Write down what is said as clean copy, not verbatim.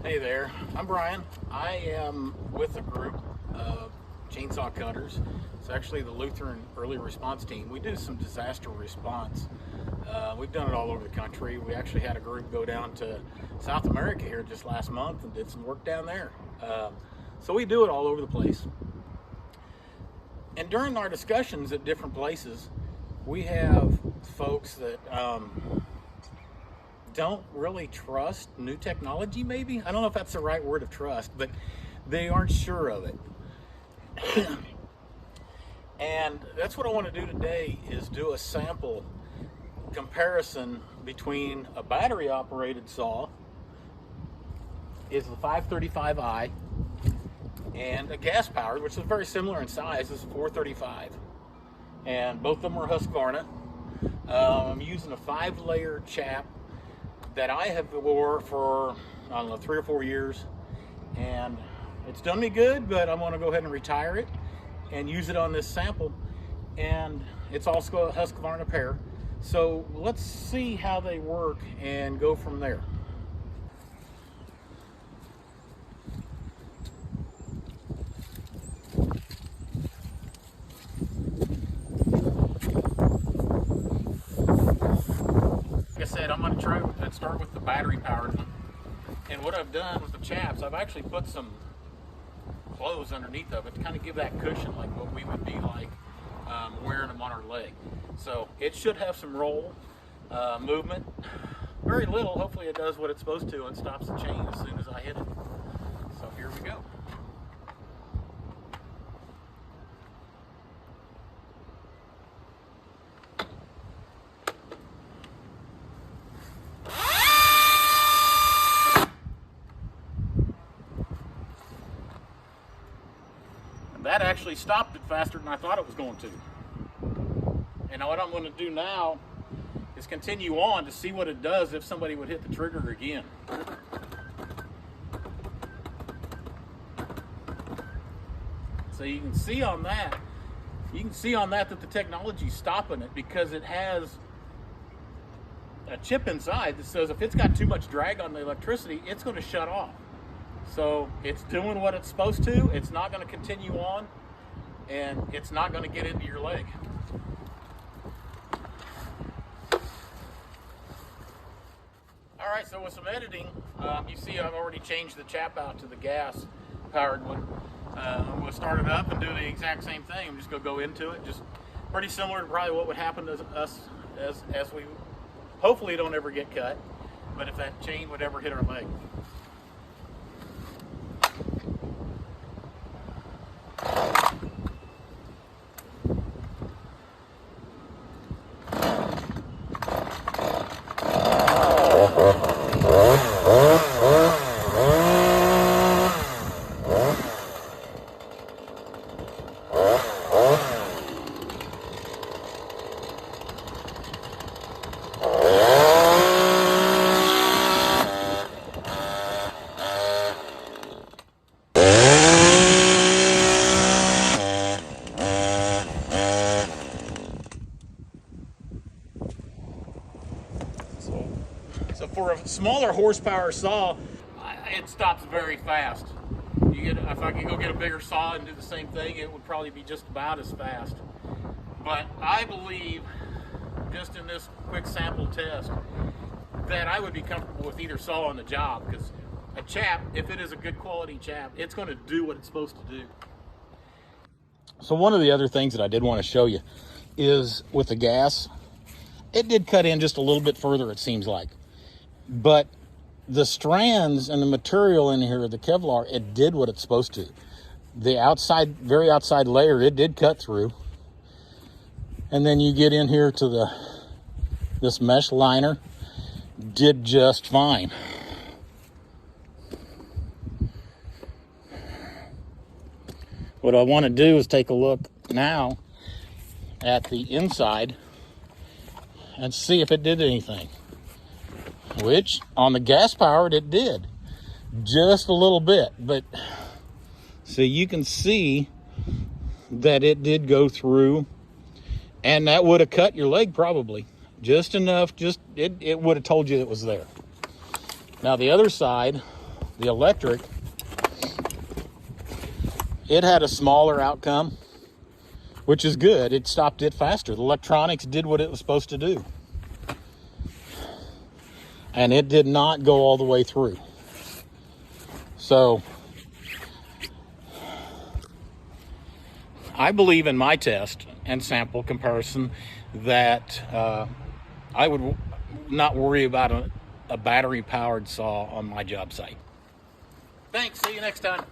Hey there, I'm Brian. I am with a group of chainsaw cutters. It's actually the Lutheran Early Response Team. We do some disaster response. We've done it all over the country. We actually had a group go down to South America here just last month and did some work down there. So we do it all over the place. And during our discussions at different places, we have folks that don't really trust new technology, maybe. I don't know if that's the right word of trust, but they aren't sure of it. And that's what I want to do today, is do a sample comparison between a battery operated saw, is the 535i, and a gas powered, which is very similar in size, is 435. And both of them are Husqvarna. I'm using a 5-layer chap that I have wore for, I don't know, 3 or 4 years, and it's done me good, but I'm going to go ahead and retire it and use it on this sample. And it's also a Husqvarna pair, so let's see how they work and go from there. Like I said, I'm going to try and start with the battery powered one. And what I've done with the Chaps, I've actually put some clothes underneath of it to kind of give that cushion, like what we would be like wearing them on our leg. So it should have some roll movement, very little. Hopefully it does what it's supposed to and stops the chain as soon as I hit it. So here we go. That actually stopped it faster than I thought it was going to. And what I'm going to do now is continue on to see what it does if somebody would hit the trigger again. So you can see on that, that the technology's stopping it, because it has a chip inside that says if it's got too much drag on the electricity, it's going to shut off. So it's doing what it's supposed to. It's not going to continue on, and it's not going to get into your leg. All right, so with some editing, you see I've already changed the chap out to the gas powered one. I'm going to start it up and do the exact same thing. I'm just going to go into it, just pretty similar to probably what would happen to us as we hopefully don't ever get cut, but if that chain would ever hit our leg. So for a smaller horsepower saw, it stops very fast. If I could go get a bigger saw and do the same thing, it would probably be just about as fast. But I believe, just in this quick sample test, that I would be comfortable with either saw on the job, because a chap, if it is a good quality chap, it's going to do what it's supposed to do. So one of the other things that I did want to show you is with the gas, it did cut in just a little bit further, it seems like. But the strands and the material in here, the Kevlar, it did what it's supposed to. The outside, very outside layer, it did cut through. And then you get in here to this mesh liner, did just fine. What I want to do is take a look now at the inside and see if it did anything. Which, on the gas powered, it did. Just a little bit. But, so you can see that it did go through, and that would have cut your leg probably. Just enough, it would have told you it was there. Now the other side, The electric, it had a smaller outcome, which is good. It stopped it faster. The electronics did what it was supposed to do. And it did not go all the way through. So I believe in my test and sample comparison that I would not worry about a battery-powered saw on my job site. Thanks. See you next time.